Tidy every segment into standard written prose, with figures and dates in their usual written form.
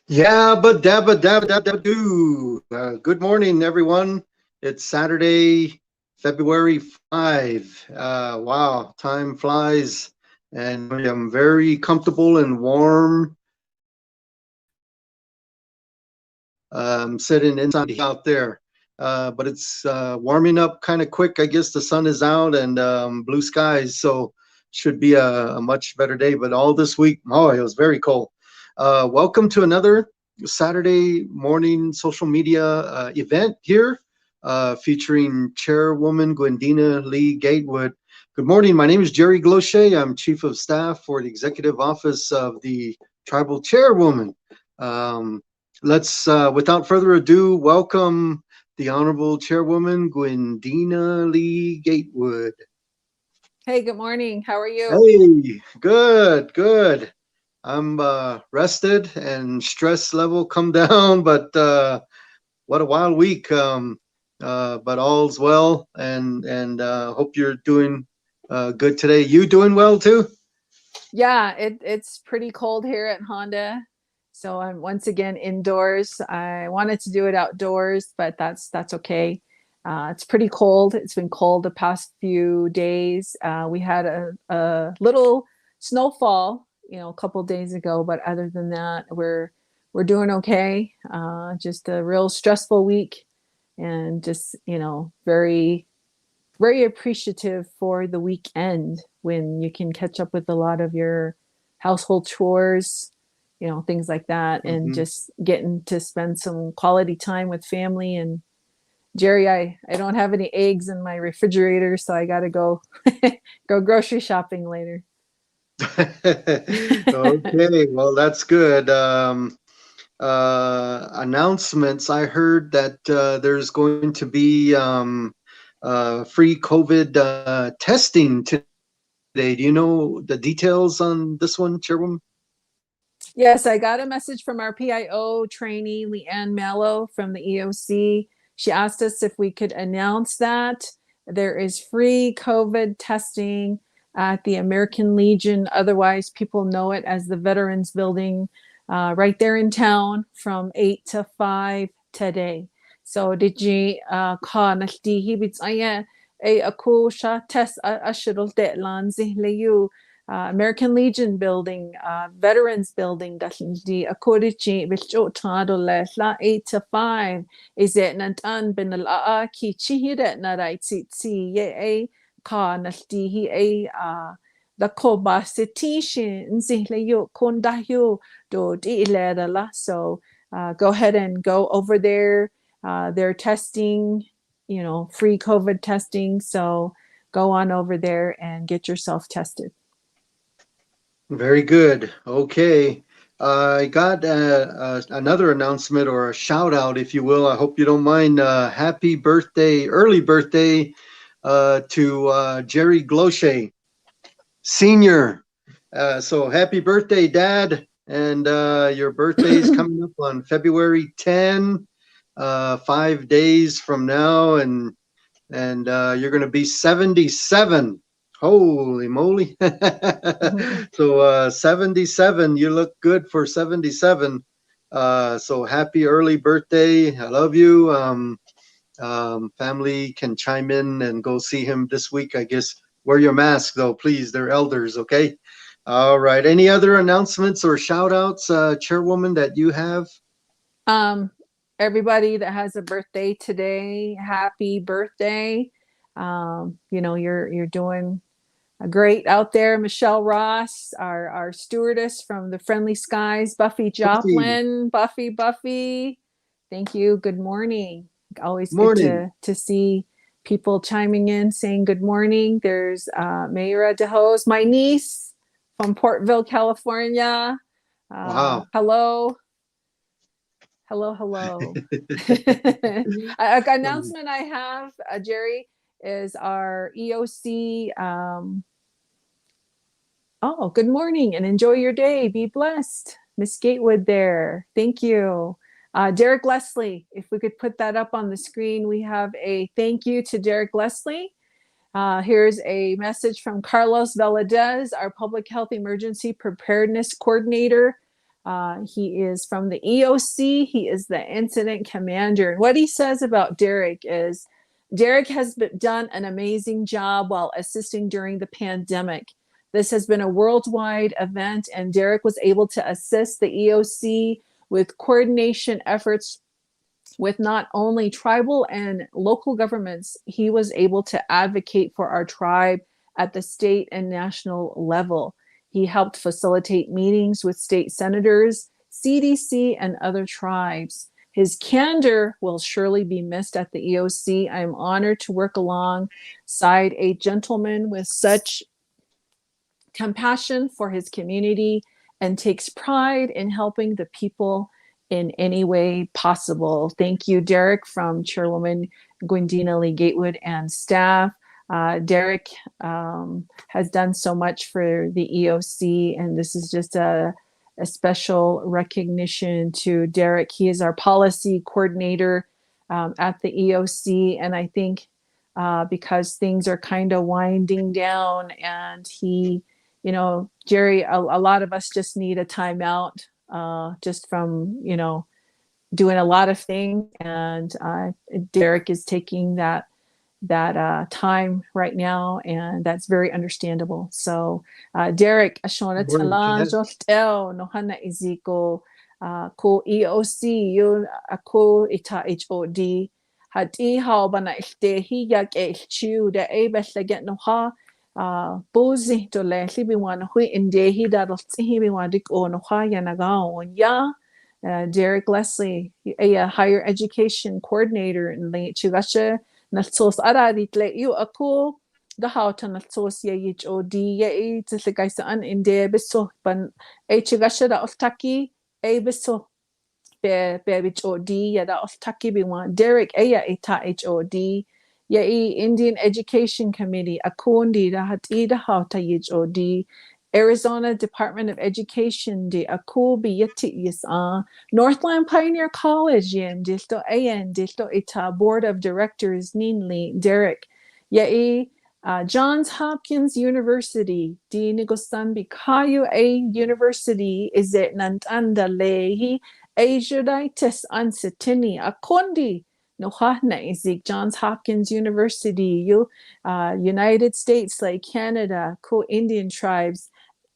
Yabba dabba dabba dabba dabba doo. Good morning, everyone. It's Saturday, February 5. Wow, time flies, and I am very comfortable and warm sitting inside out there. But it's warming up kind of quick. I guess the sun is out and blue skies, so should be a much better day. But all this week, oh, it was very cold. Welcome to another Saturday morning social media event here featuring Chairwoman Gwendena Lee-Gatewood. Good morning. My name is Jerry Glochet. I'm Chief of Staff for the Executive Office of the Tribal Chairwoman. Let's, without further ado, welcome the Honorable Chairwoman Gwendena Lee-Gatewood. Hey, good morning. How are you? Hey, good. I'm rested and stress level come down, but what a wild week. But all's well, and hope you're doing good today. You doing well too? Yeah, it's pretty cold here at Honda. So I'm once again indoors. I wanted to do it outdoors, but that's okay. It's pretty cold. It's been cold the past few days. We had a little snowfall, a couple days ago, but other than that, we're doing okay. Just a real stressful week, and just very very appreciative for the weekend when you can catch up with a lot of your household chores, things like that, and just getting to spend some quality time with family. And Jerry, I don't have any eggs in my refrigerator, so I got to go go grocery shopping later. Okay, well, that's good. Announcements. I heard that there's going to be free COVID testing today. Do you know the details on this one, Chairwoman? Yes, I got a message from our PIO trainee, Leanne Mallow from the EOC. She asked us if we could announce that there is free COVID testing at the American Legion. Otherwise, people know it as the Veterans Building, right there in town from 8 to 5 today. So did you call naltihi bitsaya a ako siya test ashirul deadline zihleyu American Legion Building, Veterans Building, the Akorichi, which la 8 to 5 is it Nantan Benala Kichihire Naraitsi, ye ka naltihi the Kobasitishin, Zihleyu Kondahyu, do di la. So go ahead and go over there. They're testing, free COVID testing. So go on over there and get yourself tested. Very good. Okay. I got another announcement or a shout out, if you will. I hope you don't mind. Happy birthday, early birthday to Jerry Glochet, Senior. So happy birthday, Dad. And your birthday is coming up on February 10, 5 days from now. And you're going to be 77. Holy moly. So 77, you look good for 77. So happy early birthday. I love you. Family can chime in and go see him this week. I guess wear your mask though, please. They're elders, okay? All right. Any other announcements or shout outs, Chairwoman, that you have? Everybody that has a birthday today, happy birthday. You're doing great out there. Michelle Ross, our stewardess from the Friendly Skies, Buffy Joplin, Buffy. Thank you. Good morning. Always good to see people chiming in, saying good morning. There's Judy the Hose, my niece from Portville, California. Wow. Hello. Announcement I have, Jerry, is our EOC. Good morning and enjoy your day. Be blessed. Miss Gatewood there. Thank you. Derek Leslie, if we could put that up on the screen, we have a thank you to Derek Leslie. Here's a message from Carlos Valadez, our Public Health Emergency Preparedness Coordinator. He is from the EOC. He is the incident commander. And what he says about Derek is Derek has done an amazing job while assisting during the pandemic. This has been a worldwide event, and Derek was able to assist the EOC with coordination efforts with not only tribal and local governments. He was able to advocate for our tribe at the state and national level. He helped facilitate meetings with state senators, CDC, and other tribes. His candor will surely be missed at the EOC. I am honored to work alongside a gentleman with such compassion for his community and takes pride in helping the people in any way possible. Thank you, Derek, from Chairwoman Gwendena Lee-Gatewood and staff. Derek has done so much for the EOC, and this is just a special recognition to Derek. He is our policy coordinator at the EOC, and I think because things are kind of winding down, and he, you know, Jerry, a lot of us just need a timeout just from, you know, doing a lot of things, and Derek is taking that time right now, and that's very understandable. So Derek, ashona tala joltel no hana iziko ko EOC yun ako ita HOD hati how bana hi yak chu da get no ha bozi to le libi wan hui inde hi da hi bi wan dik on ha yanaga ya Derek Leslie, a higher education coordinator in the Chugasha Natsos Ararit le you ako the houghton Natsos ye HOD ye to the guys an in there beso ban a Chugasha da of Taki a beso be HOD ya da of Taki be one Derek a eta HOD ye Indian Education Committee a kundi da hat da houta HOD Arizona Department of Education de ako bi yeti is Northland Pioneer College yen dilto ayen dilto ita Board of Directors ninli Derek ye Johns Hopkins University di Nigosambi Kayu a University is it nantanda lehi Asiaditis ansitini akondi no hahna isik Johns Hopkins University you United States like Canada co Indian tribes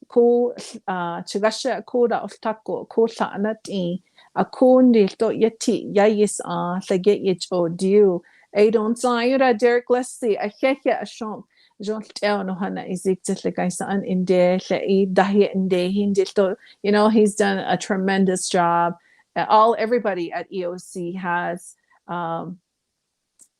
ko chigasha ko da of tako ko sa anati a kundi to yeti yayis sa get HOD I don't sayura Derek Leslie a heke a shon jon tell no hana izik like I san in de le dahi in de hindi to you know he's done a tremendous job. Everybody at EOC has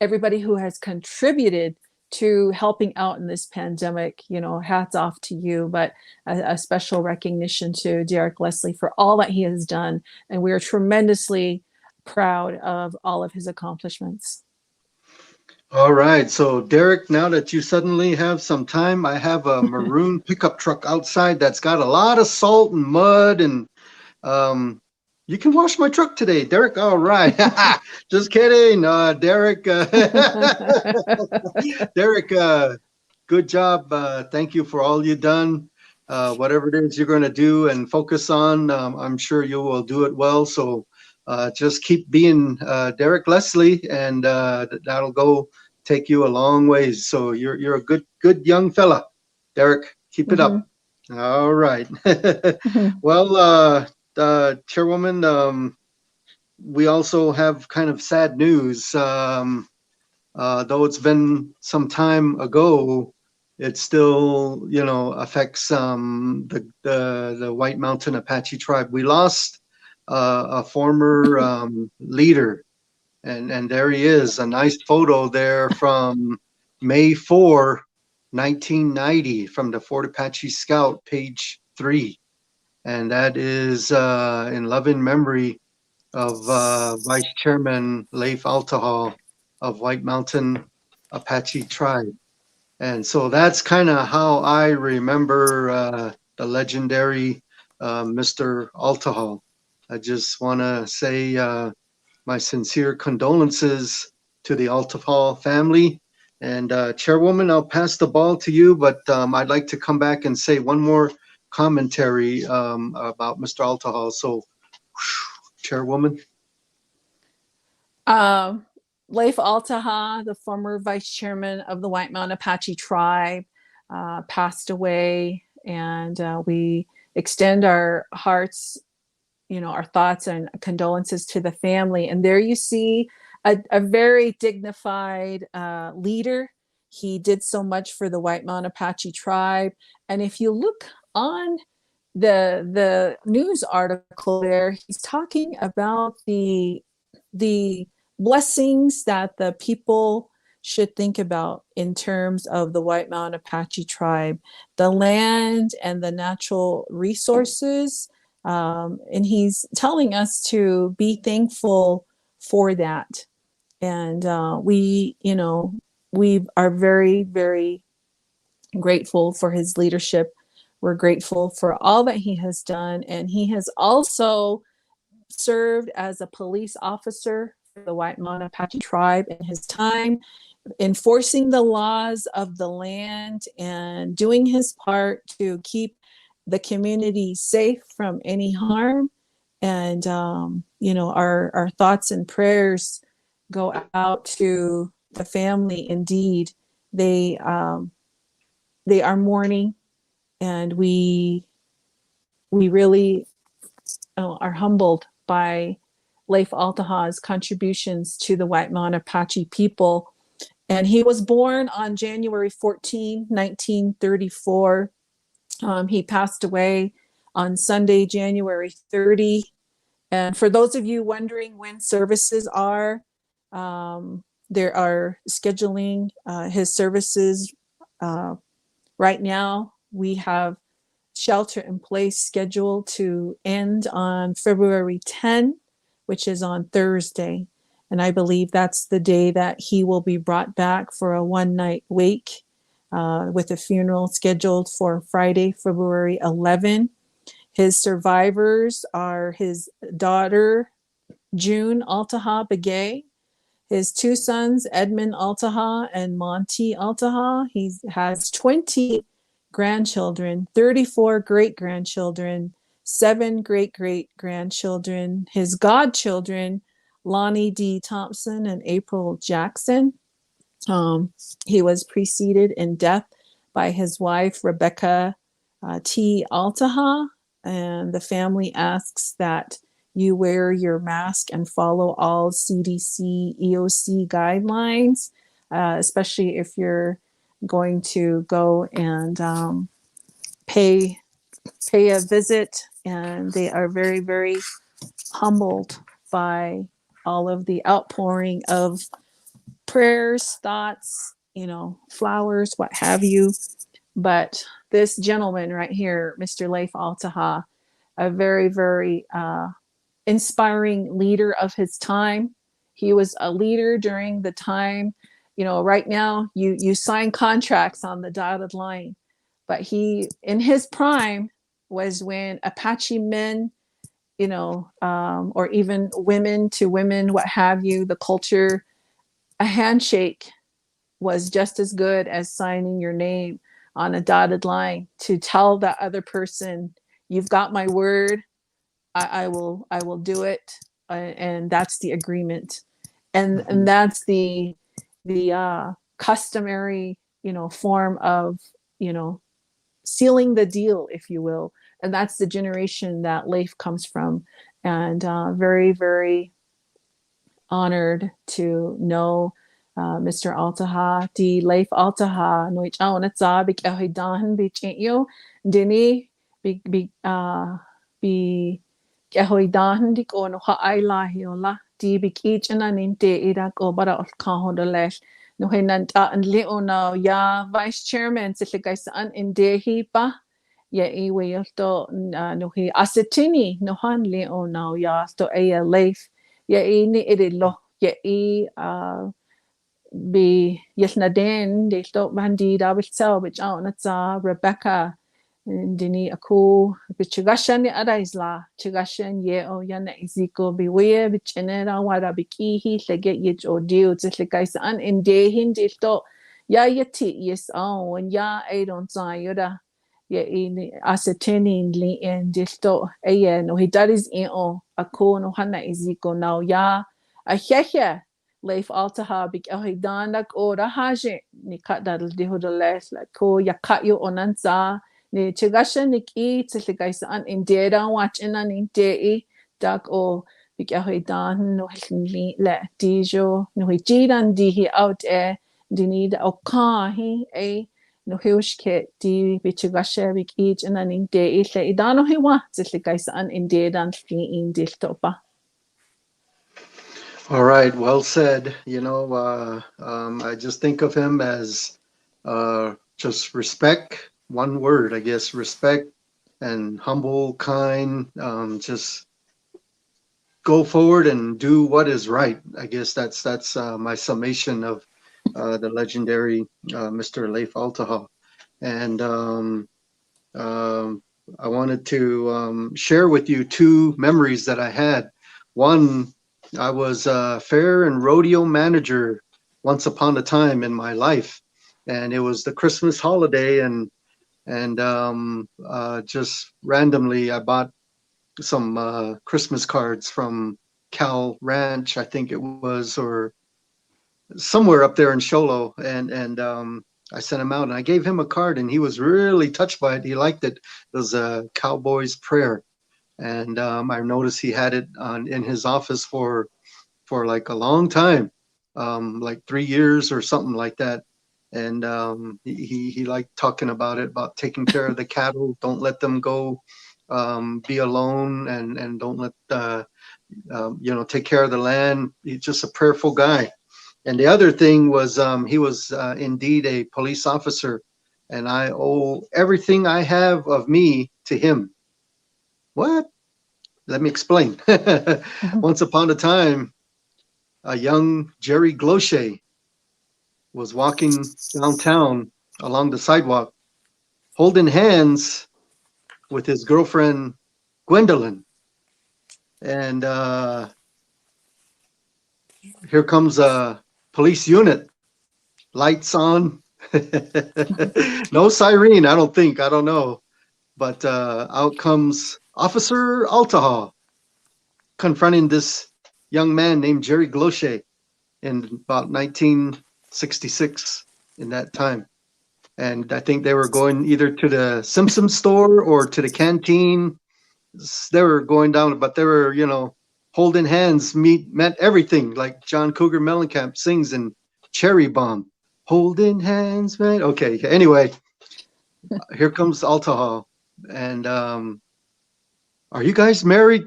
everybody who has contributed to helping out in this pandemic, you know, hats off to you, but a special recognition to Derek Leslie for all that he has done. And we are tremendously proud of all of his accomplishments. All right. So Derek, now that you suddenly have some time, I have a maroon pickup truck outside that's got a lot of salt and mud, and you can wash my truck today, Derek. All right. Just kidding. Derek, Derek, good job. Thank you for all you've done. Whatever it is you're going to do and focus on, I'm sure you will do it well. So just keep being Derek Leslie, and that'll go take you a long ways. So you're a good young fella, Derek. Keep it up. All right. Well, Chairwoman, we also have kind of sad news. Though it's been some time ago, it still, you know, affects the White Mountain Apache tribe. We lost a former leader, and there he is, a nice photo there from May 4, 1990, from the Fort Apache Scout, page 3. And that is in loving memory of Vice Chairman Leif Altah of White Mountain Apache tribe. And so that's kind of how I remember the legendary Mr. Altah. I just want to say my sincere condolences to the Altah family. And Chairwoman, I'll pass the ball to you, but I'd like to come back and say one more commentary about Mr. Altah. So, Chairwoman. Leif Altah, the former vice chairman of the White Mountain Apache tribe, passed away, and we extend our hearts, our thoughts and condolences to the family. And there you see a very dignified leader. He did so much for the White Mountain Apache tribe. And if you look on the news article there, he's talking about the blessings that the people should think about in terms of the White Mountain Apache tribe, the land and the natural resources. And he's telling us to be thankful for that. And we are very, very grateful for his leadership. We're grateful for all that he has done. And he has also served as a police officer for the White Mountain Apache tribe in his time, enforcing the laws of the land and doing his part to keep the community safe from any harm. And our thoughts and prayers go out to the family. Indeed, they are mourning, and we really are humbled by Leif Altah's contributions to the White Mountain Apache people. And he was born on January 14, 1934. He passed away on Sunday, January 30. And for those of you wondering when services are, there are scheduling his services right now. We have shelter in place scheduled to end on February 10, which is on Thursday. And I believe that's the day that he will be brought back for a one-night wake, with a funeral scheduled for Friday, February 11. His survivors are his daughter, June Altah Begay, his two sons, Edmund Altah and Monty Altah. He has 20 grandchildren, 34 great-grandchildren, 7 great-great-grandchildren, his godchildren, Lonnie D. Thompson and April Jackson. He was preceded in death by his wife, Rebecca T. Altah, and the family asks that you wear your mask and follow all CDC, EOC guidelines, especially if you're going to go and pay a visit. And they are very, very humbled by all of the outpouring of prayers, thoughts, flowers, what have you. But this gentleman right here, Mr. Leif Altah, a very, very inspiring leader of his time. He was a leader during the time, right now you sign contracts on the dotted line, but he, in his prime, was when Apache men, or even women to women, what have you, the culture, a handshake was just as good as signing your name on a dotted line to tell that other person, you've got my word, I will do it, and that's the agreement, and that's the customary form of sealing the deal, if you will. And that's the generation that Leif comes from, and very, very honored to know Mr. Altah, di Leif Altah, noich auna tsa big ehidahan big yo dini big ehidahan di ko no ha ai la hiola di big each and an inte ida ko bara of kahondalesh no hinanta and leona ya vice chairman silikai saan indehi pa ya iwe to no hi asetini no han leona ya to a Leif ya ini idilo ya be yesnaden de sto bandi da bitsa which out na Rebecca dini ako bichigashan ni adaisla chigashan ye o yana iziko be we bichenera wada bikihi lege yich o dio tsikais an inde hindi sto ya yati yes on when ya I don't yoda ye ini asatini li in disto aye no he daris in o ako no hana iziko now ya a hehe Leif Altah big he danak o rahaje ni kadal di hodoles la ko ya kayo onanza ni chigasha ni ki tsilgaisa an indera watch in an indei dak o big he dan no li la dijo no he jidan di he out di need o ka he a no hiushke di bichigasha big each in an indei le idano he wa tsilgaisa an indedan li in diltopa. All right, well said. I just think of him as just respect, one word, I guess, respect and humble, kind, just go forward and do what is right. I guess that's my summation of the legendary Mr. Leif Altah. And I wanted to share with you two memories that I had. One, I was a fair and rodeo manager once upon a time in my life, and it was the Christmas holiday, and just randomly I bought some Christmas cards from Cal Ranch, I think it was, or somewhere up there in Sholo, and I sent him out, and I gave him a card, and he was really touched by it. He liked it. It was a cowboy's prayer, and I noticed he had it in his office for like a long time, like 3 years or something like that. And he liked talking about it, about taking care of the cattle. Don't let them go be alone, and don't let take care of the land. He's just a prayerful guy. And the other thing was he was indeed a police officer, and I owe everything I have of me to him. What? Let me explain. Once upon a time, a young Jerry Glochet was walking downtown along the sidewalk, holding hands with his girlfriend Gwendolyn. And here comes a police unit, lights on. No siren, I don't think. I don't know. But out comes Officer Altah confronting this young man named Jerry Glochet in about 1966 in that time. And I think they were going either to the Simpson store or to the canteen. They were going down, but they were, holding hands, meant everything, like John Cougar Mellencamp sings in Cherry Bomb. Holding hands, man. Okay, anyway, here comes Altah. And are you guys married?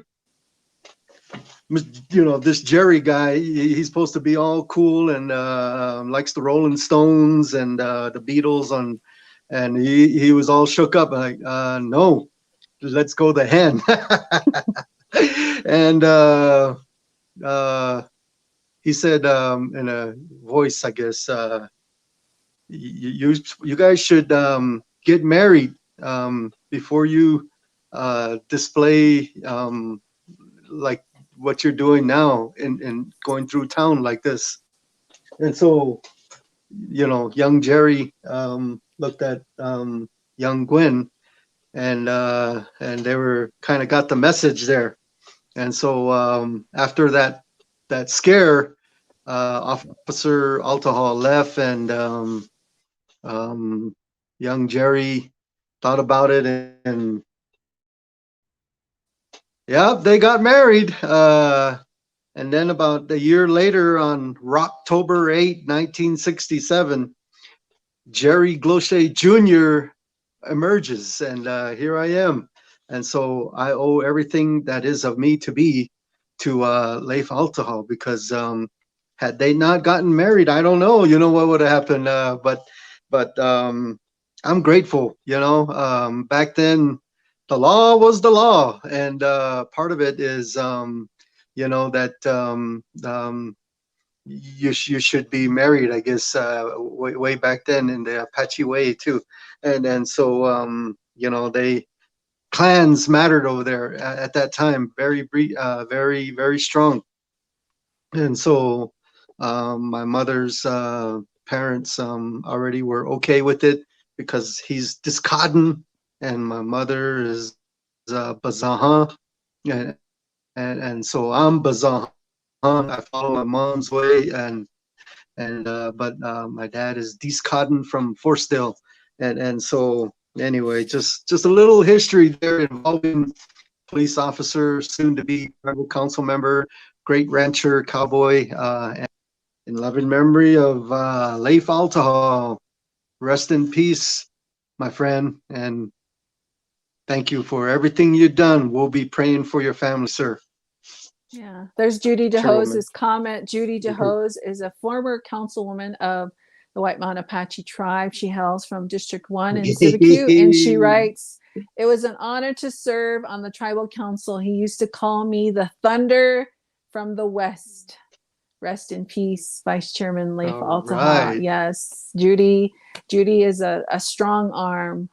This Jerry guy, he's supposed to be all cool and likes the Rolling Stones and the Beatles, and he was all shook up like, no, let's go the hand. And he said in a voice, I guess, you guys should get married before you display like what you're doing now and going through town like this. And so, young Jerry looked at young Gwen, and they were kind of got the message there. And so after that scare, Officer Altah left, and young Jerry thought about it, and yeah, they got married. And then about a year later, on October 8, 1967, Jerry Glochet Jr. emerges, and here I am. And so I owe everything that is of me to be to Leif Altah, because had they not gotten married, I don't know, what would have happened. But I'm grateful, back then the law was the law. And part of it is, that you should be married, I guess, way back then in the Apache way too. And so, they clans mattered over there at that time, very, very strong. And so my mother's parents already were okay with it, because he's Discardin, and my mother is Bazahan, and and so I'm Bazahan. I follow my mom's way, but my dad is Deescodden from Forstdale, and so anyway, just a little history there involving police officer, soon to be tribal council member, great rancher, cowboy, and in loving memory of Leif Altah. Rest in peace, my friend, and thank you for everything you've done. We'll be praying for your family, sir. Yeah, there's Judy the Chairwoman. Hose's comment. Judy the Hose is a former councilwoman of the White Mountain Apache tribe. She hails from District 1 in Sibicu, and she writes, "It was an honor to serve on the tribal council. He used to call me the thunder from the west." Rest in peace, Vice Chairman Leif All Altah. right. Yes, Judy is a strong arm.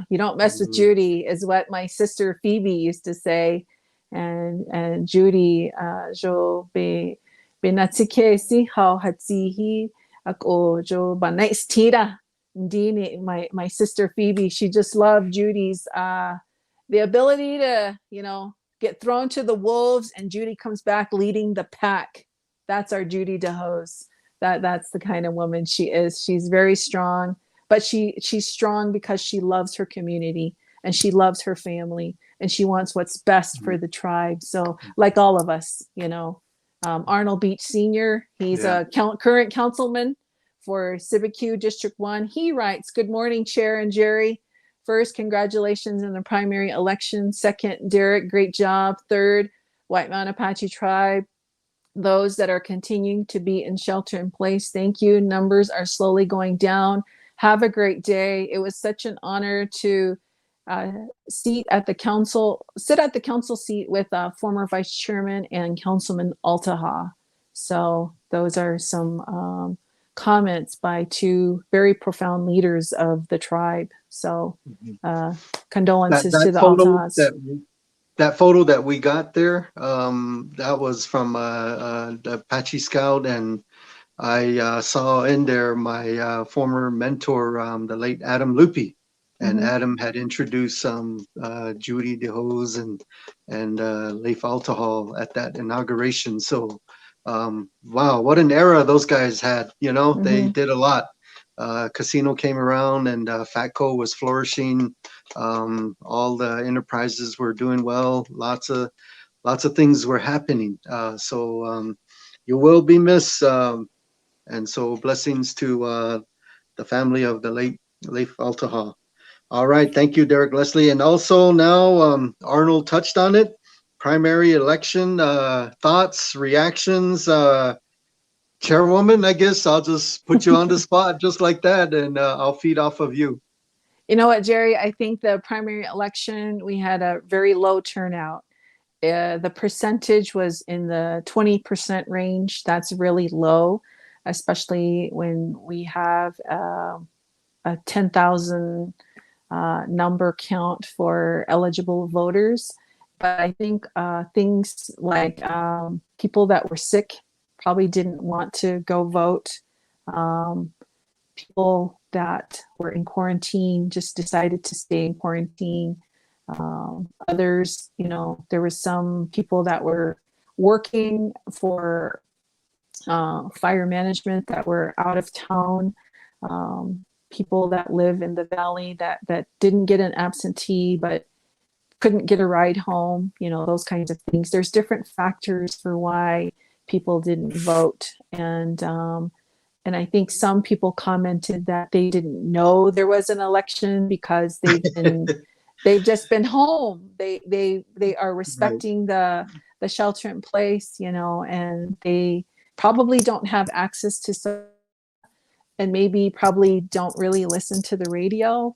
You don't mess with Judy, is what my sister Phoebe used to say. And Judy, jo be natsike si how hatsihi ako jo banais tira. Indeed, my sister Phoebe, she just loved Judy's the ability to, get thrown to the wolves, and Judy comes back leading the pack. That's our Judy the Hose. That's the kind of woman she is. She's very strong, but she's strong because she loves her community and she loves her family and she wants what's best for the tribe. So, like all of us, Arnold Beach Sr., he's a current councilman for Sibicu District 1. He writes, "Good morning, Chair and Jerry. First, congratulations in the primary election. Second, Derek, great job. Third, White Mountain Apache tribe, those that are continuing to be in shelter in place, thank you. Numbers are slowly going down. Have a great day. It was such an honor to sit at the council seat with former Vice Chairman and Councilman Altah." So those are some comments by two very profound leaders of the tribe. So condolences to the Altahs. That photo that we got there, that was from the Apache Scout, and I saw in there my former mentor, the late Adam Lupi, and Adam had introduced Judy the Hose and Leif Altah at that inauguration. So, wow, what an era those guys had! They did a lot. Casino came around, and Fatco was flourishing. All the enterprises were doing well. Lots of things were happening. So you will be missed. And so blessings to the family of the late Leif Altah. All right, thank you, Derek Leslie. And also now Arnold touched on it. Primary election thoughts, reactions. Chairwoman, I guess I'll just put you on the spot just like that, and I'll feed off of you. You know what, Jerry? I think the primary election, we had a very low turnout. The percentage was in the 20% range. That's really low, especially when we have a 10,000 number count for eligible voters. But I think things like people that were sick probably didn't want to go vote. People that were in quarantine just decided to stay in quarantine. Others, there were some people that were working for fire management that were out of town. People that live in the valley that didn't get an absentee but couldn't get a ride home, those kinds of things. There's different factors for why people didn't vote. And I think some people commented that they didn't know there was an election because they've just been home. They are respecting the shelter in place, and they probably don't have access to and maybe probably don't really listen to the radio,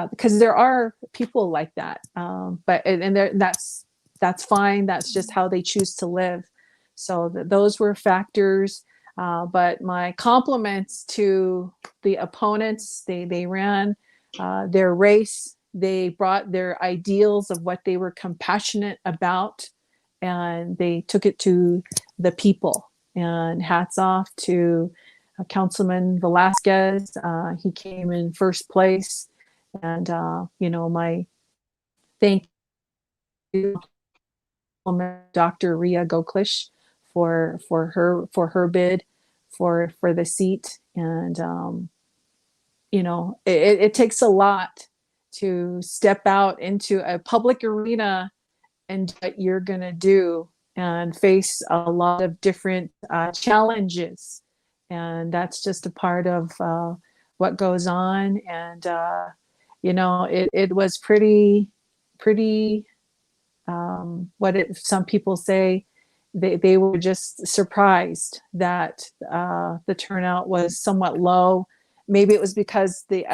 because there are people like that. But that's fine. That's just how they choose to live. So those were factors. But my compliments to the opponents. They ran their race. They brought their ideals of what they were compassionate about, and they took it to the people. And hats off to Councilman Velasquez. He came in first place, And my thank you, Dr. Ria Goklish, for her bid for the seat. And it takes a lot to step out into a public arena and what you're going to do and face a lot of different challenges. And that's just a part of what goes on. And, it was pretty, some people say they were just surprised that the turnout was somewhat low. Maybe it was because the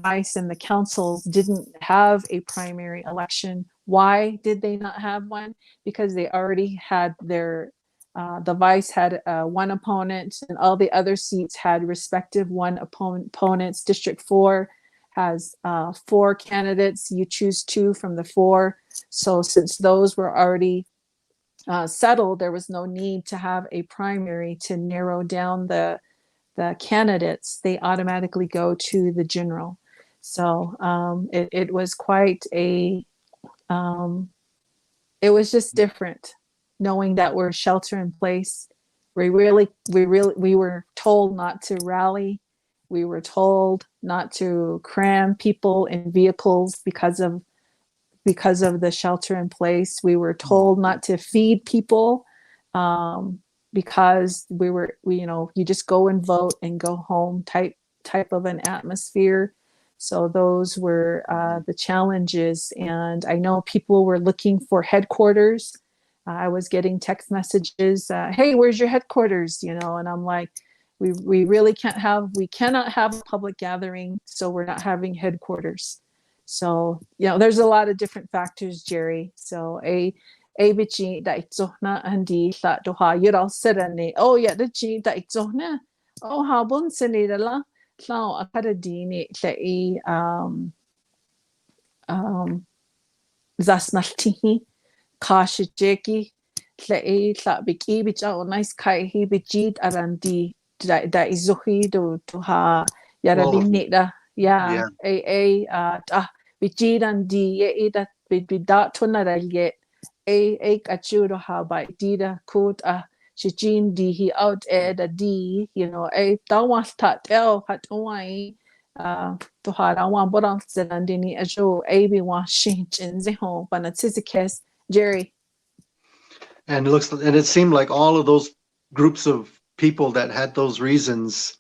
vice and the councils didn't have a primary election. Why did they not have one? Because they already had the vice had one opponent, and all the other seats had respective one opponents. District 4 has 4 candidates. You choose 2 from the 4. So since those were already settled, there was no need to have a primary to narrow down the candidates. They automatically go to the general. So it was quite it was just different, knowing that we're shelter in place. We were told not to rally. We were told not to cram people in vehicles because of the shelter in place. We were told not to feed people because you just go and vote and go home type of an atmosphere. So those were the challenges. And I know people were looking for headquarters. I was getting text messages, hey, where's your headquarters? And I'm like, we really cannot have a public gathering, so we're not having headquarters. So, there's a lot of different factors, Jerry. So bichi da itsohna andi sa doha yira serane. Oh yeah, the chi da itsohna. Oh habon senidala. Tlau akadadini tlai zasnaltihi kashijeki tlai tla biki bicha onais kai hi bijit arandi da izohi to ha yarabinida. Yeah, bijidan di e da bidat tonaralget a kachuro ha by dida kut shijin di hi out da di a tawal tat el hat owai to ha awan boran sedandini ajo a be wa shinch in the home banatizikes Jerry. And it seemed like all of those groups of people that had those reasons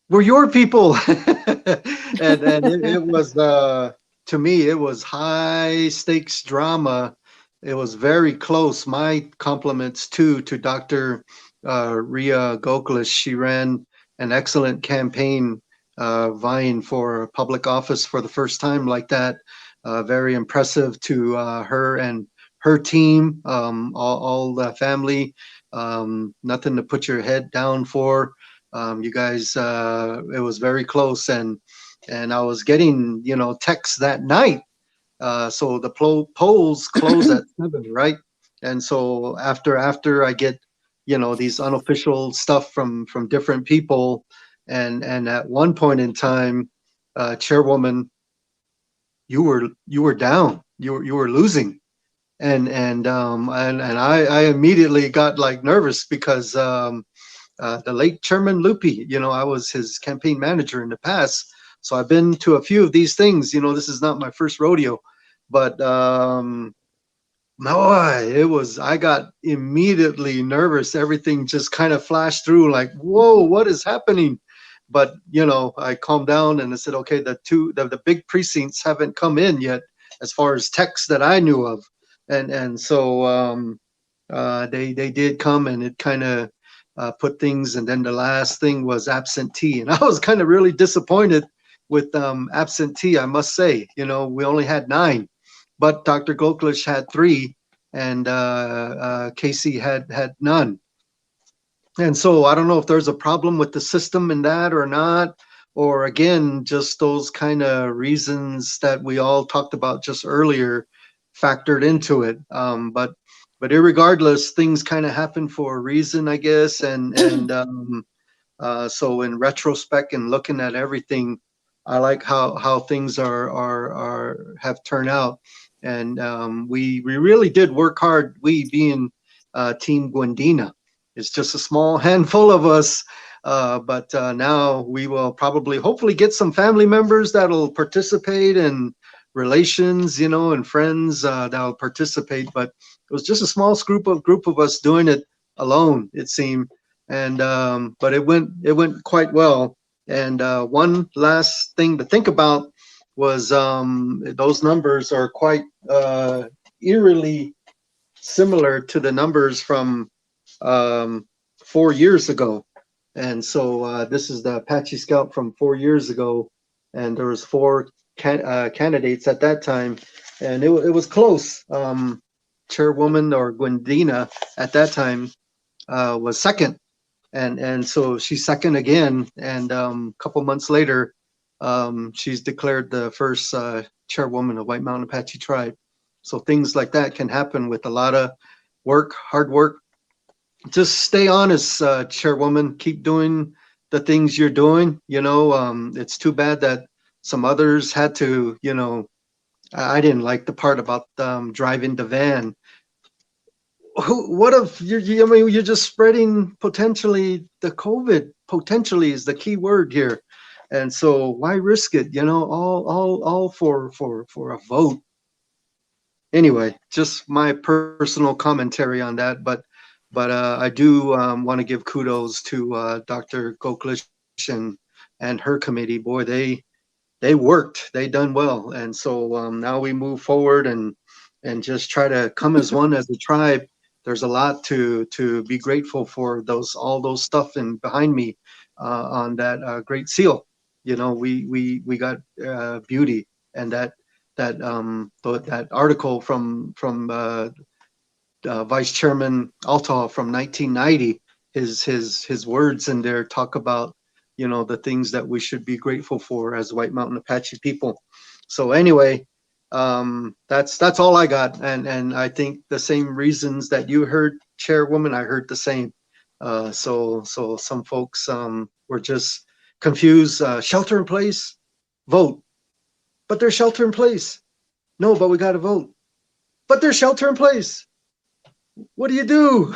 were your people. and it was to me, it was high stakes drama. It was very close. My compliments too to Dr. Ria Goklish. She ran an excellent campaign, vying for public office for the first time like that. Very impressive to her and her team, all the family. Nothing to put your head down for. You guys, it was very close, and I was getting texts that night. So the polls close at 7, right? And so after I get these unofficial stuff from different people, and at one point in time, Chairwoman, you were down, you were losing, and I immediately got like nervous because the late Chairman Lupi, I was his campaign manager in the past. So I've been to a few of these things. This is not my first rodeo, but no, I got immediately nervous. Everything just kind of flashed through like, whoa, what is happening? But, I calmed down and I said, okay, the big precincts haven't come in yet as far as texts that I knew of. And so they did come, and it kind of put things. And then the last thing was absentee. And I was kind of really disappointed with absentee, I must say. We only had 9, but Dr. Goklish had 3, and Casey had none. And so I don't know if there's a problem with the system in that or not, or again, just those kind of reasons that we all talked about just earlier factored into it. But irregardless, things kind of happen for a reason, I guess. And so in retrospect and looking at everything, I like how things have turned out, and we really did work hard. We being Team Gwendena, it's just a small handful of us, but now we will probably hopefully get some family members that'll participate, and relations, and friends that'll participate. But it was just a small group of us doing it alone, it seemed, and but it went quite well. And one last thing to think about was those numbers are quite eerily similar to the numbers from um, 4 years ago. And so this is the Apache Scout from 4 years ago, and there was four candidates at that time, and it was close. Chairwoman, or Gwendena, at that time was second, and so she's second again. And a couple months later, she's declared the first chairwoman of White Mountain Apache tribe. So things like that can happen with a lot of work, hard work. Just stay honest, chairwoman. Keep doing the things you're doing. It's too bad that some others had to. I didn't like the part about driving the van. What if I mean, you're just spreading potentially the COVID? Potentially is the key word here, and so why risk it? All for a vote. Anyway, just my personal commentary on that, but I do want to give kudos to Dr. Goklish and her committee. Boy, they worked, they done well, and so now we move forward and just try to come as one, as a tribe. There's a lot to be grateful for, all those stuff and behind me on that great seal. We got beauty, and that article from Vice Chairman Altah from 1990. His words in there talk about the things that we should be grateful for as White Mountain Apache people. So anyway, that's all I got, and I think the same reasons that you heard, Chairwoman, I heard the same. So some folks were just confused. Shelter in place, vote, but there's shelter in place. No, but we got to vote, but there's shelter in place. What do you do?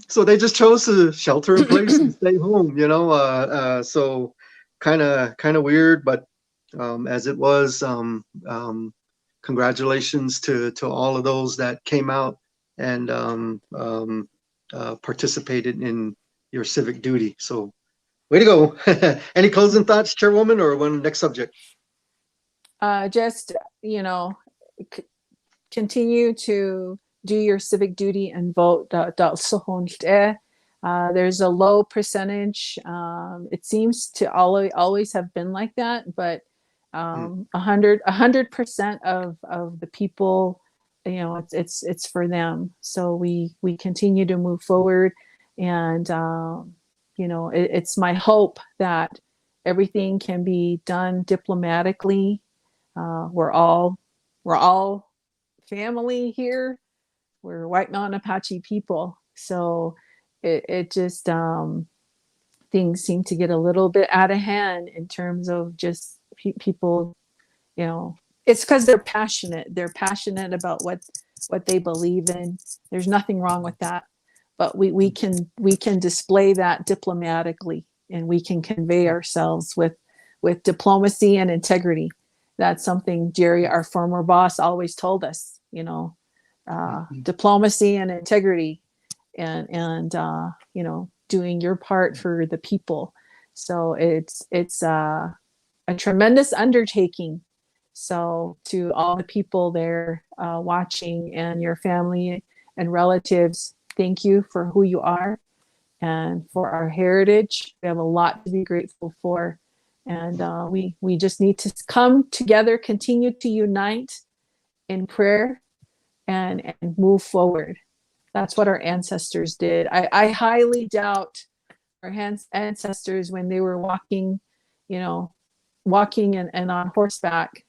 So they just chose to shelter in place and stay home. So kind of weird, but as it was. Congratulations to all of those that came out and participated in your civic duty. So way to go. Any closing thoughts, Chairwoman, or one next subject? Just, continue to do your civic duty and vote. There's a low percentage. It seems to always have been like that, but 100% of the people, it's for them. So we continue to move forward, and it's my hope that everything can be done diplomatically. We're all family here. We're White Mountain Apache people, so it just things seem to get a little bit out of hand in terms of just people. It's because they're passionate. They're passionate about what they believe in. There's nothing wrong with that, but we can display that diplomatically, and we can convey ourselves with diplomacy and integrity. That's something Jerry, our former boss, always told us. Diplomacy and integrity, and doing your part for the people. So it's a tremendous undertaking. So to all the people there watching, and your family and relatives, thank you for who you are and for our heritage. We have a lot to be grateful for, and we just need to come together, continue to unite in prayer, and move forward. That's what our ancestors did. I highly doubt our ancestors, when they were walking and on horseback,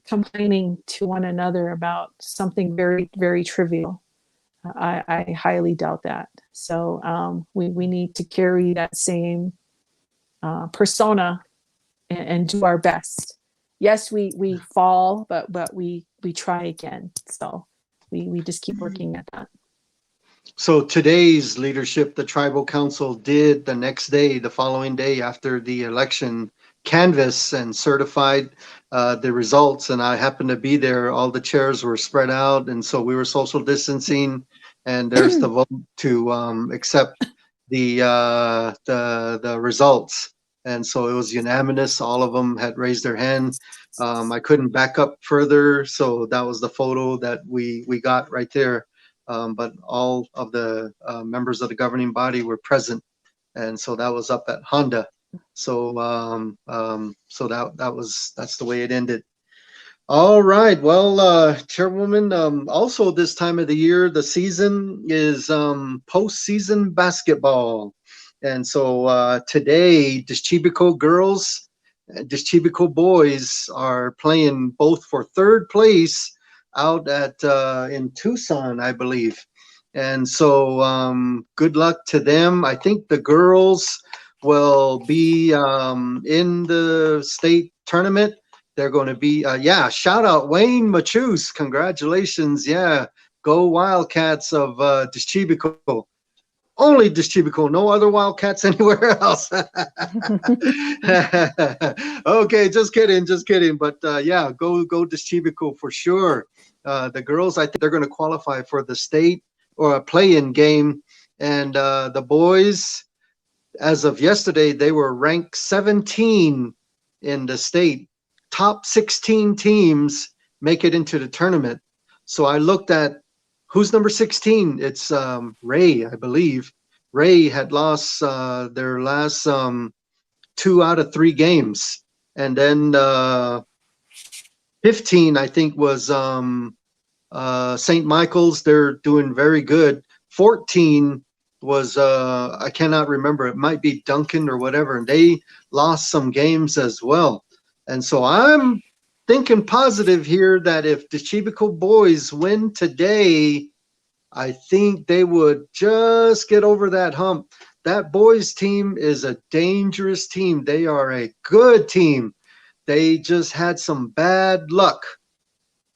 complaining to one another about something very, very trivial. I highly doubt that. So we need to carry that same persona and do our best. Yes, we fall, but we try again. So we just keep working at that. So today's leadership, the tribal council did the next day, the following day after the election, canvass and certified the results. And I happened to be there. All the chairs were spread out, and so we were social distancing. And there's the vote to accept the results. And so it was unanimous. All of them had raised their hand. I couldn't back up further, so that was the photo that we got right there. But all of the members of the governing body were present, and so that was up at Honda. So so that's the way it ended. All right. Well, Chairwoman, also this time of the year, the season is postseason basketball. And so today, Dischibico girls, Dischibico boys are playing both for third place out at in Tucson, I believe. And so good luck to them. I think the girls will be in the state tournament. They're going to be, yeah, shout out Wayne Machus. Congratulations. Yeah, go Wildcats of Dischibico. Only Dischibico, no other Wildcats anywhere else. Okay, just kidding. But yeah, go Dischibico for sure. The girls, I think they're going to qualify for the state or a play-in game. And the boys, as of yesterday, they were ranked 17 in the state. Top 16 teams make it into the tournament. So I looked at who's number 16. It's Ray, I believe. Ray had lost their last 2 out of 3 games. And then 15, I think, was St. Michael's. They're doing very good. 14 was, I cannot remember. It might be Duncan or whatever. And they lost some games as well. And so I'm thinking positive here that if the Chibico boys win today, I think they would just get over that hump. That boys team is a dangerous team. They are a good team. They just had some bad luck,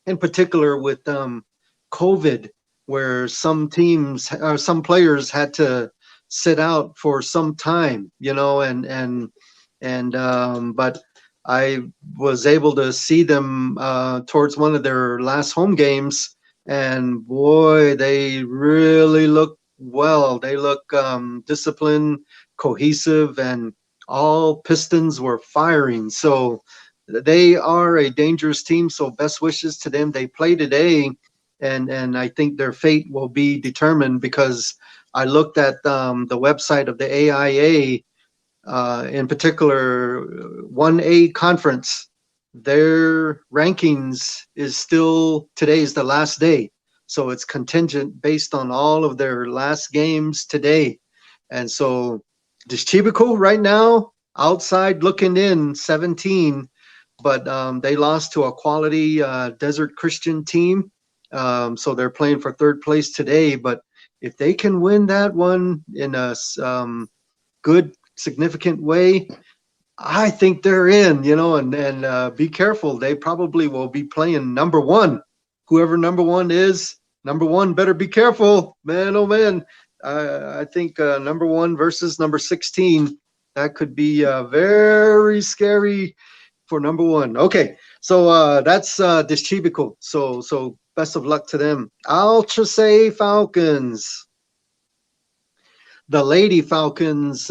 in particular with COVID, where some teams or some players had to sit out for some time, you know, but I was able to see them towards one of their last home games, and boy, they really look well. They look disciplined, cohesive, and all pistons were firing. So they are a dangerous team. So best wishes to them. They play today, and I think their fate will be determined because I looked at the website of the AIA. In particular, 1A conference, their rankings is still, today is the last day. So it's contingent based on all of their last games today. And so Dischibico right now, outside looking in, 17, but they lost to a quality Desert Christian team. So they're playing for third place today. But if they can win that one in a good, significant way, I think they're in, you know, and be careful. They probably will be playing number 1. Whoever number 1 is, number 1 better be careful, man. Oh man, I think number 1 versus number 16, that could be very scary for number 1. Okay, so that's Dischibico. So best of luck to them. Alchase Falcons. The Lady Falcons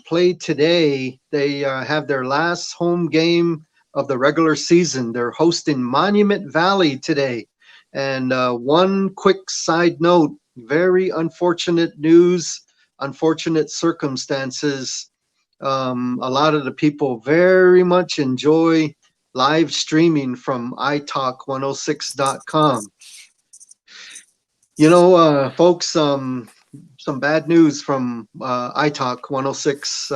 played today. They have their last home game of the regular season. They're hosting Monument Valley today. And one quick side note, very unfortunate news, unfortunate circumstances. A lot of the people very much enjoy live streaming from italk106.com. You know, folks, some bad news from Italk 106.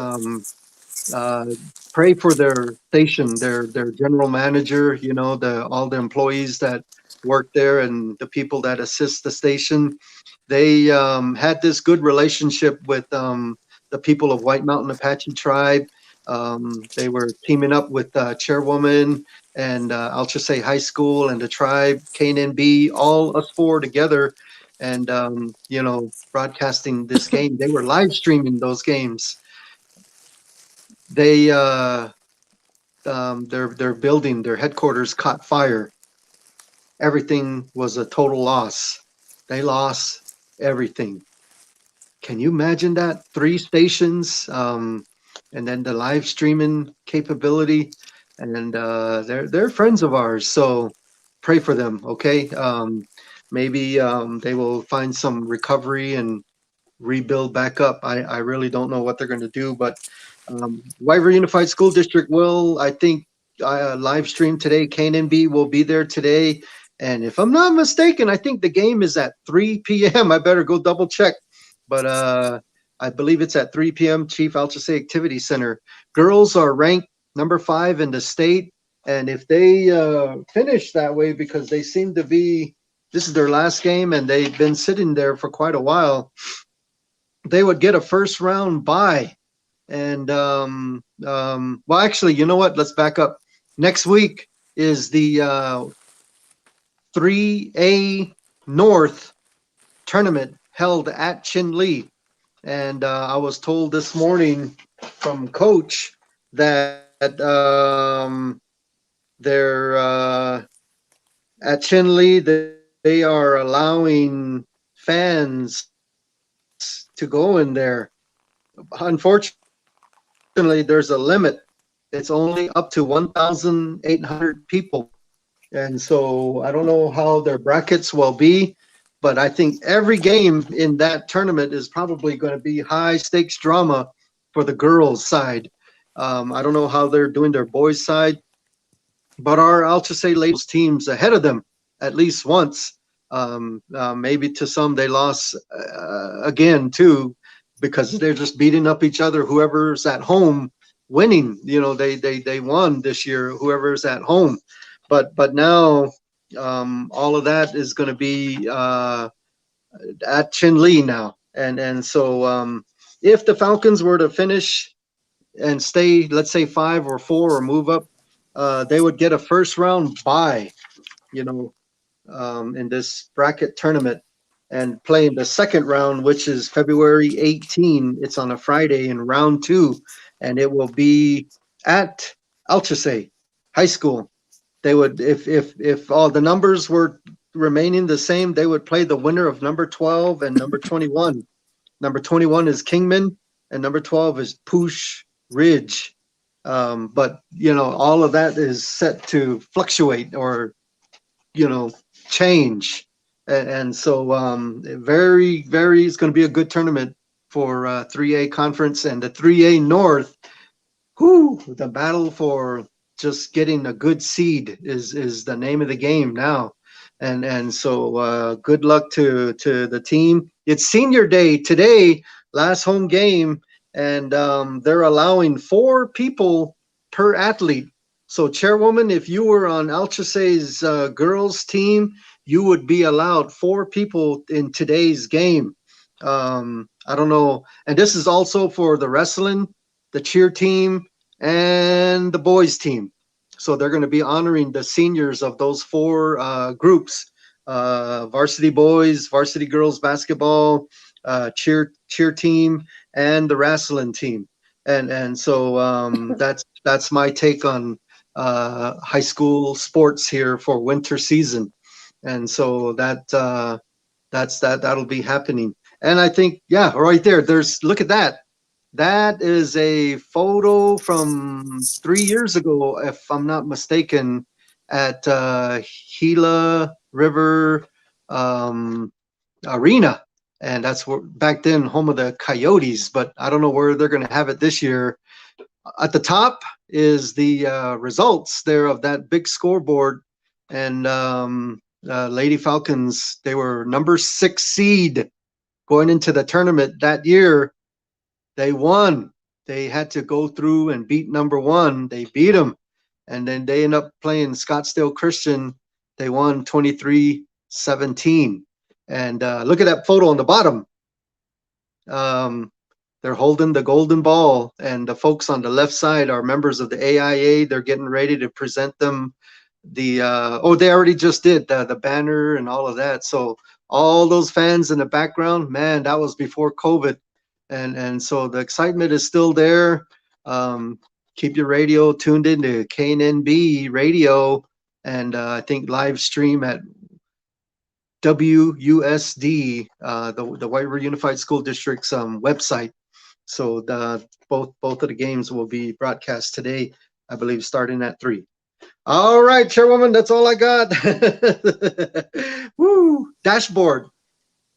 Pray for their station, their general manager, you know, all the employees that work there and the people that assist the station. They had this good relationship with the people of White Mountain Apache tribe. They were teaming up with Chairwoman and I'll just say high school and the tribe, KNB, all us four together, and broadcasting this game. They were live streaming those games. They their building, their headquarters caught fire. Everything was a total loss. They lost everything. Can you imagine that? 3 stations, and then the live streaming capability, and they're friends of ours. So pray for them, okay? Maybe they will find some recovery and rebuild back up. I really don't know what they're going to do, but Wyver Unified School District will, I think, live stream today. KNB will be there today. And if I'm not mistaken, I think the game is at 3 p.m. I better go double check. But I believe it's at 3 p.m. Chief Alchese Activity Center. Girls are ranked number 5 in the state. And if they finish that way, because they seem to be, this is their last game and they've been sitting there for quite a while, they would get a first round bye. And well, actually, you know what? Let's back up. Next week is the 3A North tournament held at Chin-Lee. And I was told this morning from Coach that they're at Chin-Lee, they are allowing fans to go in there. Unfortunately, there's a limit. It's only up to 1,800 people. And so I don't know how their brackets will be, but I think every game in that tournament is probably going to be high stakes drama for the girls' side. I don't know how they're doing their boys' side, but I'll just say ladies teams ahead of them at least once. Maybe to some they lost again too, because they're just beating up each other. Whoever's at home winning, they won this year. Whoever's at home, but now all of that is going to be at Chin-Lee now, and so if the Falcons were to finish and stay, let's say 5 or 4 or move up, they would get a first round bye, in this bracket tournament, and play in the second round, which is February 18. It's on a Friday in round 2, and it will be at Alchese High School. They would, if all the numbers were remaining the same, they would play the winner of number 12 and number 21. Number 21 is Kingman, and number 12 is Poosh Ridge. But all of that is set to fluctuate or change, and so very it's going to be a good tournament for 3A conference. And the 3A North, the battle for just getting a good seed is the name of the game now. And so good luck to the team. It's senior day today, last home game, and they're allowing 4 people per athlete. So Chairwoman, if you were on Alchese's girls team, you would be allowed 4 people in today's game. I don't know. And this is also for the wrestling, the cheer team, and the boys team. So they're going to be honoring the seniors of those 4 groups: varsity boys, varsity girls basketball, cheer team, and the wrestling team. And so that's my take on high school sports here for winter season. And so that'll be happening. And I think, yeah, right there, look at that. That is a photo from 3 years ago, if I'm not mistaken, at Gila River Arena. And that's where, back then, home of the Coyotes, but I don't know where they're going to have it this year. At the top is the results there of that big scoreboard. And Lady Falcons, they were number 6 seed going into the tournament that year. They won. They had to go through and beat number 1. They beat them. And then they end up playing Scottsdale Christian. They won 23-17. And look at that photo on the bottom. they're holding the golden ball, and the folks on the left side are members of the AIA. They're getting ready to present them the they already just did the banner and all of that. So all those fans in the background, man, that was before COVID, and so the excitement is still there. Keep your radio tuned into KNNB radio, and I think live stream at WUSD, the White River Unified School District's website. So both of the games will be broadcast today, I believe, starting at 3. All right, Chairwoman, that's all I got. Woo! Dashboard.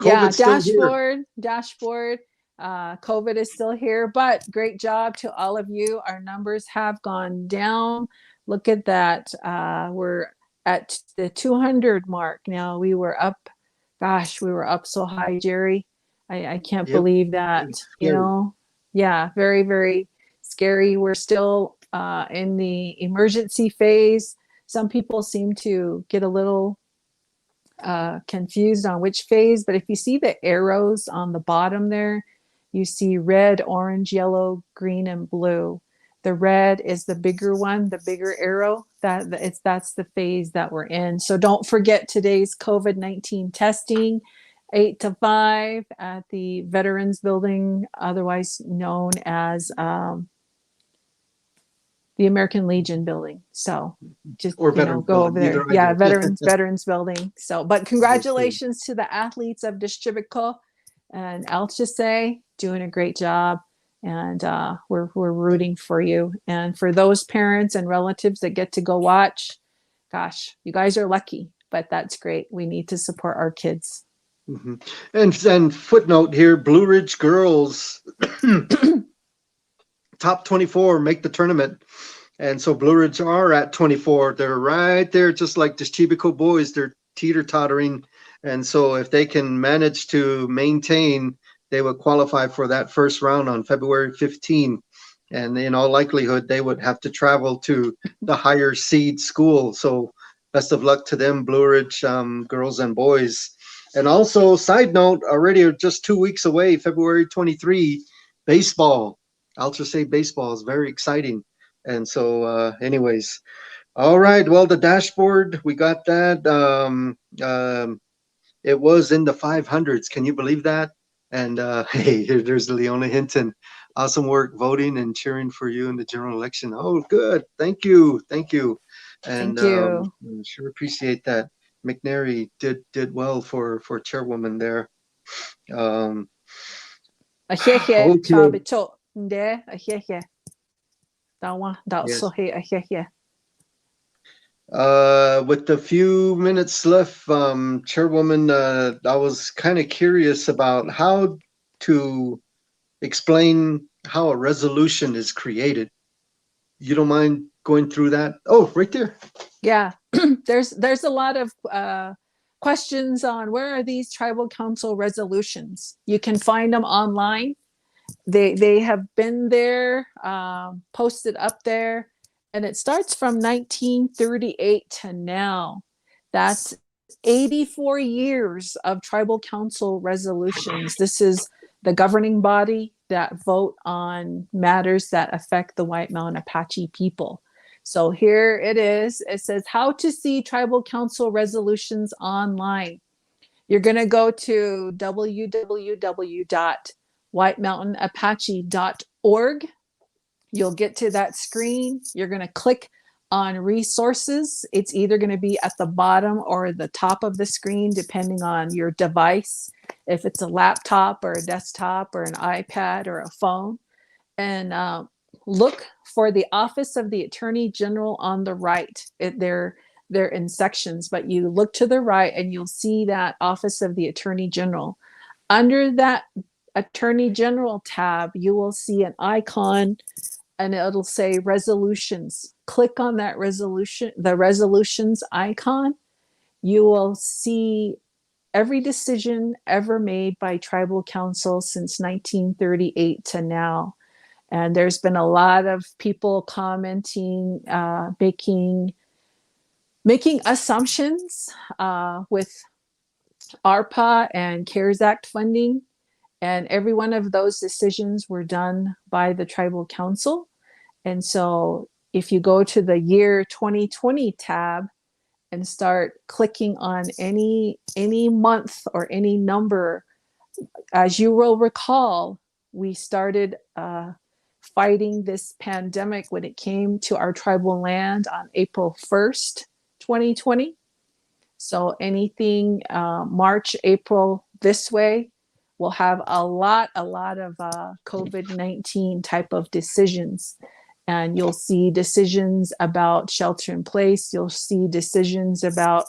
Yeah, COVID's still here. dashboard. COVID is still here, but great job to all of you. Our numbers have gone down. Look at that. We're at the 200 mark now. We were up, gosh, we were up so high, Jerry. I can't Yep, believe that, it's you scary. know. Yeah, very, very scary. We're still in the emergency phase. Some people seem to get a little confused on which phase, but if you see the arrows on the bottom there, you see red, orange, yellow, green, and blue. The red is the bigger one, the bigger arrow. That's the phase that we're in. So don't forget today's COVID-19 testing, 8 to 5 at the Veterans Building, otherwise known as the American Legion building. So just, Or you know, Veterans go Building, over there. either Yeah, either. veterans building. So, but Okay. congratulations to the athletes of Distribuco, and I'll just say doing a great job. And we're rooting for you. And for those parents and relatives that get to go watch, gosh, you guys are lucky, but that's great. We need to support our kids. Mhm. And footnote here, Blue Ridge girls top 24 make the tournament. And so Blue Ridge are at 24. They're right there, just like the Chibico boys. They're teeter-tottering. And so if they can manage to maintain, they would qualify for that first round on February 15. And in all likelihood, they would have to travel to the higher seed school. So best of luck to them, Blue Ridge girls and boys. And also, side note, already just 2 weeks away, February 23, baseball. I'll just say baseball is very exciting. And so, anyways, all right. Well, the dashboard, we got that. It was in the 500s. Can you believe that? And hey, there's Leona Hinton. Awesome work voting and cheering for you in the general election. Oh, good. Thank you. Thank you. And Thank you. sure appreciate that. McNary did well for chairwoman there. Um, Ahyehe, okay. chabicho, nde, ahyehe, dawa, da Yes. sohe, ahyehe. With the few minutes left, Chairwoman, I was kind of curious about how to explain how a resolution is created. You don't mind going through that? Oh, right there. Yeah, there's a lot of questions on where are these tribal council resolutions. You can find them online. They have been there, posted up there, and it starts from 1938 to now. That's 84 years of tribal council resolutions. This is the governing body that vote on matters that affect the White Mountain Apache people. So here it is. It says how to see tribal council resolutions online. You're going to go to www.whitemountainapache.org. You'll get to that screen. You're going to click on resources. It's either going to be at the bottom or the top of the screen, depending on your device. If it's a laptop or a desktop or an iPad or a phone. And look for the Office of the Attorney General on the right. They're in sections, but you look to the right and you'll see that Office of the Attorney General. Under that Attorney General tab, you will see an icon and it'll say resolutions. Click on that resolution, the resolutions icon. You will see every decision ever made by tribal council since 1938 to now. And there's been a lot of people commenting, making assumptions with ARPA and CARES Act funding. And every one of those decisions were done by the tribal council. And so if you go to the year 2020 tab and start clicking on any month or any number, as you will recall, we started fighting this pandemic when it came to our tribal land on April 1st, 2020. So anything March, April this way, we'll have a lot of COVID-19 type of decisions. And you'll see decisions about shelter in place. You'll see decisions about,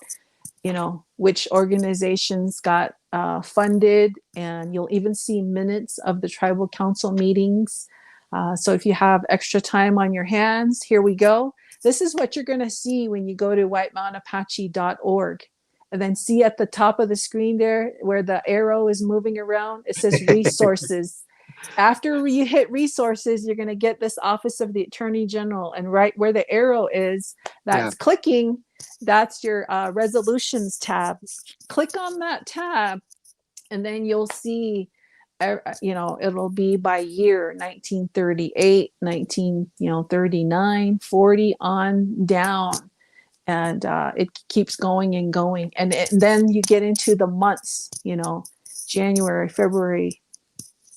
which organizations got funded, and you'll even see minutes of the tribal council meetings. So if you have extra time on your hands, here we go. This is what you're going to see when you go to whitemountainapache.org. And then see at the top of the screen there where the arrow is moving around, it says resources. After you hit resources, you're going to get this Office of the Attorney General. And right where the arrow is, that's clicking, that's your resolutions tab. Click on that tab, and then you'll see, it'll be by year, 1938, 1939, 40 on down. And it keeps going and going. And then you get into the months, January, February,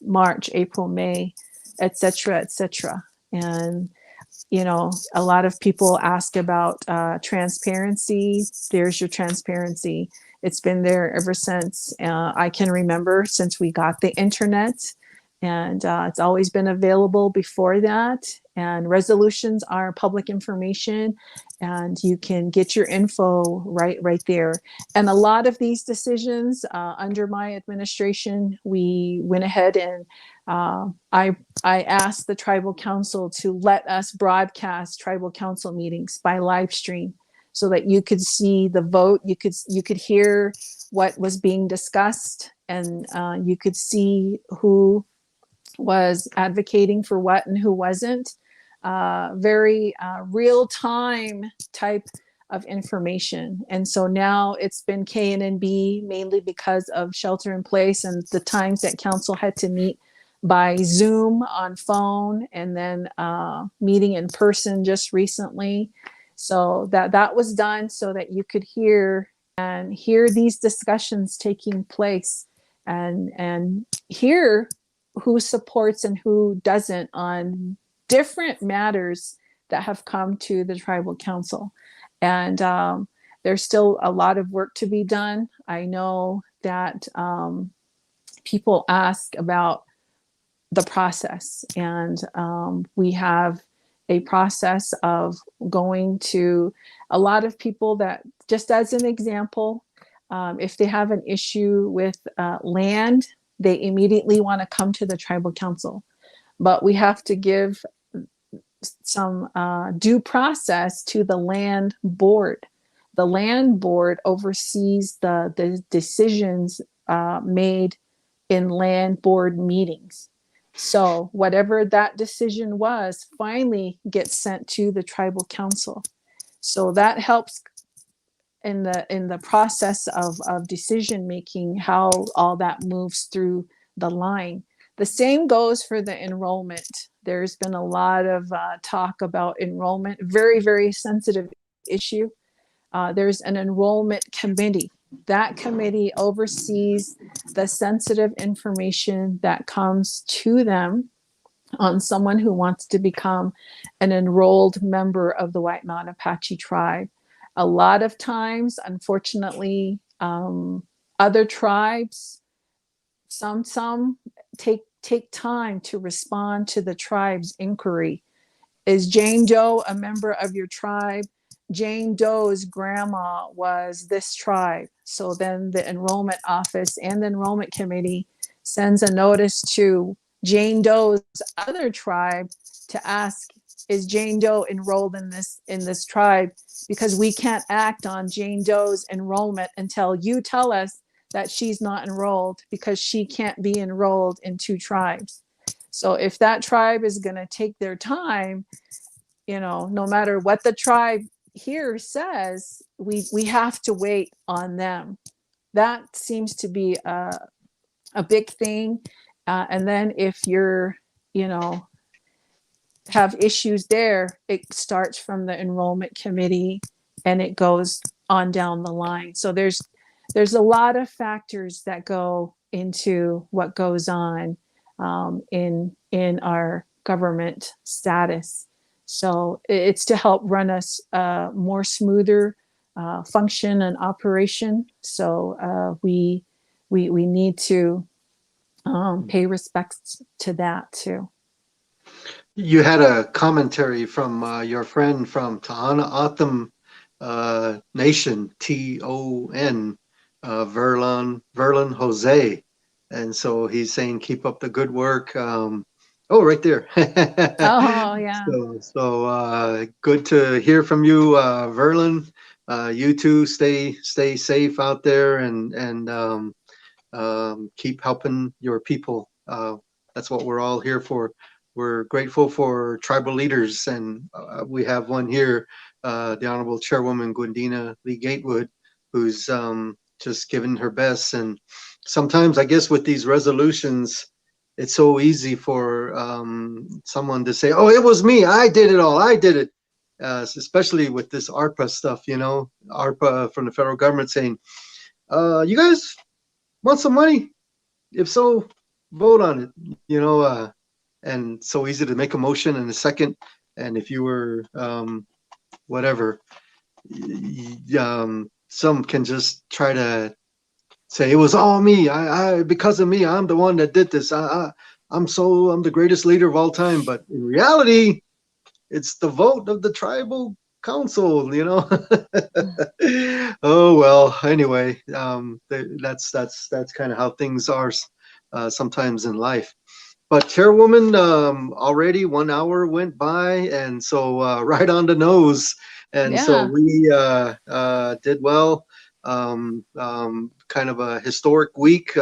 March, April, May, etc., etc. And, a lot of people ask about transparency. There's your transparency. It's been there ever since I can remember, since we got the internet. And it's always been available before that. And resolutions are public information, and you can get your info right there. And a lot of these decisions under my administration, we went ahead and I asked the tribal council to let us broadcast tribal council meetings by live stream, so that you could see the vote, you could hear what was being discussed, and you could see who was advocating for what and who wasn't. Very real-time type of information. And so now it's been KNNB, mainly because of shelter in place and the times that council had to meet by Zoom on phone, and then meeting in person just recently. So that was done so that you could hear these discussions taking place, and hear who supports and who doesn't on different matters that have come to the tribal council. And there's still a lot of work to be done. I know that people ask about the process, and we have a process of going to a lot of people that, just as an example, if they have an issue with land, they immediately want to come to the tribal council. But we have to give some due process to the land board. The land board oversees the decisions made in land board meetings. So whatever that decision was finally gets sent to the tribal council. So that helps in the process of decision making, how all that moves through the line. The same goes for the enrollment. There's been a lot of talk about enrollment, very, very sensitive issue. There's an enrollment committee. That committee oversees the sensitive information that comes to them on someone who wants to become an enrolled member of the White Mountain Apache tribe. A lot of times, unfortunately, other tribes, some take time to respond to the tribe's inquiry. Is Jane Doe a member of your tribe? Jane Doe's grandma was this tribe. So then the enrollment office and the enrollment committee sends a notice to Jane Doe's other tribe to ask, is Jane Doe enrolled in this tribe? Because we can't act on Jane Doe's enrollment until you tell us that she's not enrolled, because she can't be enrolled in two tribes. So if that tribe is going to take their time, no matter what the tribe here says, we have to wait on them. That seems to be a big thing. And then if you're, you know, have issues there, it starts from the enrollment committee and it goes on down the line. So there's a lot of factors that go into what goes on in our government status. So it's to help run us more smoother function and operation. So we need to pay respects to that too. You had a commentary from your friend from Tahana Atham Nation, Ton, Verlon Jose. And so he's saying, keep up the good work. Oh, right there. Oh yeah. So good to hear from you, Verlon. You too, stay safe out there and keep helping your people. That's what we're all here for. We're grateful for tribal leaders, and we have one here, the Honorable Chairwoman Gwendena Lee-Gatewood, who's just given her best. And sometimes, I guess, with these resolutions, it's so easy for someone to say, "Oh, it was me. I did it all. I did it." Especially with this ARPA stuff, you know, ARPA from the federal government saying, "You guys want some money? If so, vote on it." You know, and so easy to make a motion in a second. And if you were whatever, some can just try to say it was all me. I because of me, I'm the one that did this. I'm the greatest leader of all time. But in reality, it's the vote of the tribal council, you know. Oh well. Anyway, that's kind of how things are sometimes in life. But Chairwoman, already 1 hour went by, and so right on the nose. And so Yeah. we did well. Kind of a historic week,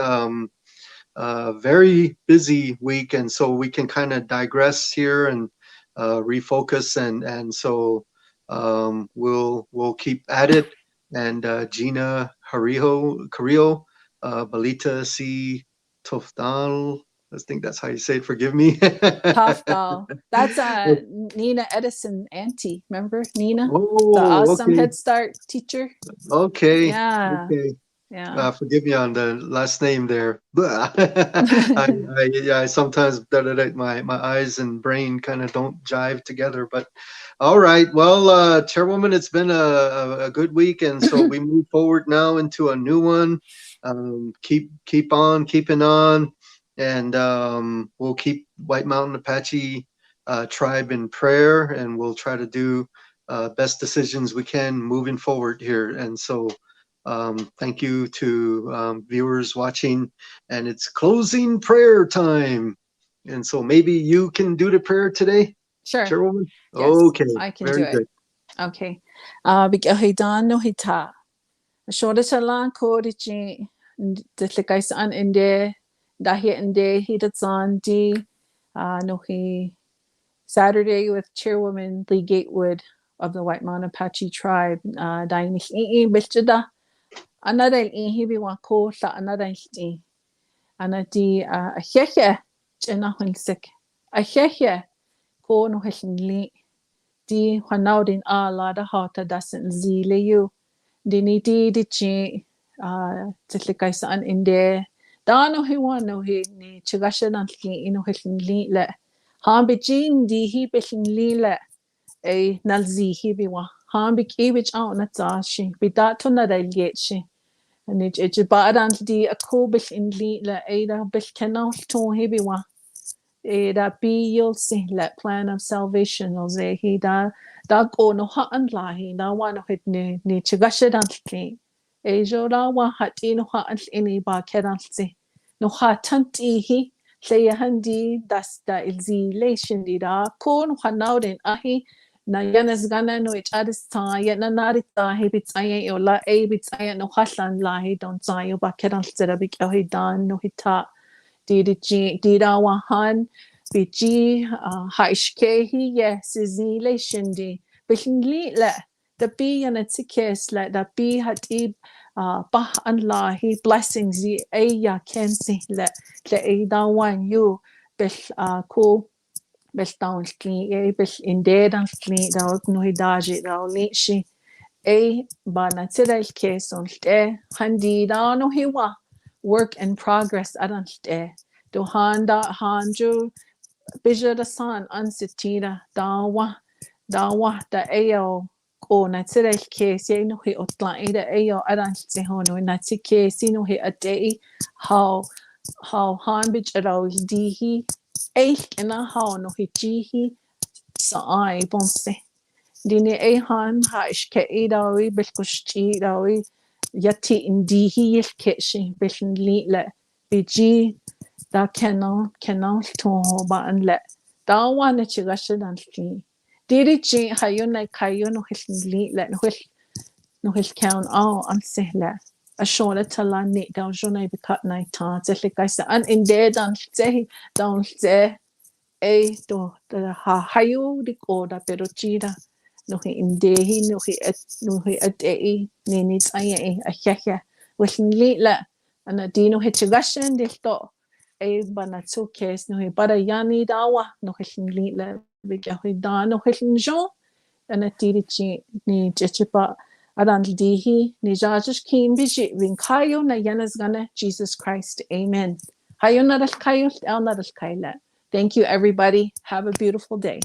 very busy week, and so we can kind of digress here and refocus, and so we'll keep at it. And Gina Carrillo, Balita C. Tofdal, I think that's how you say it. Forgive me. Tofdal. That's Nina Edison auntie. Remember Nina, the Oh, awesome okay, Head Start teacher? okay, Yeah, okay. yeah. Forgive me on the last name there. Yeah, I sometimes my eyes and brain kind of don't jive together. But all right, well, Chairwoman, it's been a good week, and so we move forward now into a new one. Keep on keeping on, and we'll keep White Mountain Apache tribe in prayer, and we'll try to do best decisions we can moving forward here. And so. Thank you to viewers watching, and it's closing prayer time. And so maybe you can do the prayer today, Sure. Chairwoman? Yes, Okay, I can do very it. good. Okay. Bigyahidan no hita. Shoda salan ko dichi ditlikay saan inde dahi inde hidatsan di no hi Saturday with Chairwoman Lee-Gatewood of the White Mountain Apache tribe. Dahil ni bilchida another ihibi wako sa another hi anadi ahyehe chena hulsik ahyehe ko no hilli di hanaudin la da hata dasin zile you dini di chi tlikay saan inde dano hi wano hi ni chigasha nan ino hilli le hambi jin di hi billi le a nalzi hi biwa hambi kibich out na tashi bidato na dalgetshi and it baran di a kobish in li la ada bish kenal to hi biwa da be you'll see let plan of salvation o ze he da go no ha an la he na wa no hit ni chigasha dan ki e jo da wa hat no ha an ini ba kedan si no ha tanti hi le handi das da ilzilation di da ko no ha now den ahi na yanas gana no ich adis ta ya na narita he bits ay o la e bits ay no haslan la he don't say ba kedan sera bi he dan no hita di da wahan biji haishkehi yes zile shindi bihli la da bi yana tikes la da bi hati Bah an lahi blessings ye ya kensi le e dawan you bel cool bel down clean e bel in dead and clean da no hidaji da lishi e ba na tira il keson te handi da no hiwa work in progress adan te do handa hanju bija da san ansitira dawa da ayo o na tira il kesi no hi otla ida ayo adan te hono na tike sino hi a day how han bich aro dihi eich ina how no hi jihi sa ai bonse dini e han ha ishke idawi bilkushti idawi yati indihi yilkeshi bilin li biji da kenan to ba an le da wana chigasha dan fi diri ji hayun like hayun no hilin li no hil count oh an sehla a shona tala ni da jona bi cut night ta te kaisa an inde dan te dan te e do da ha hayu di ko da pero chida no hi indehi no hi at e ni ni ai a hya wilin li ana dino hitchigashin di to e bana tu kes no hi bara yani dawa no hilin li bi hi da no hilin jo ana tiri chi ni chechipa adan dihi ni jajish kim biji win kayo na yanas gana Jesus Christ amen hayo na dal kayo el na dal kaila. Thank you everybody, have a beautiful day.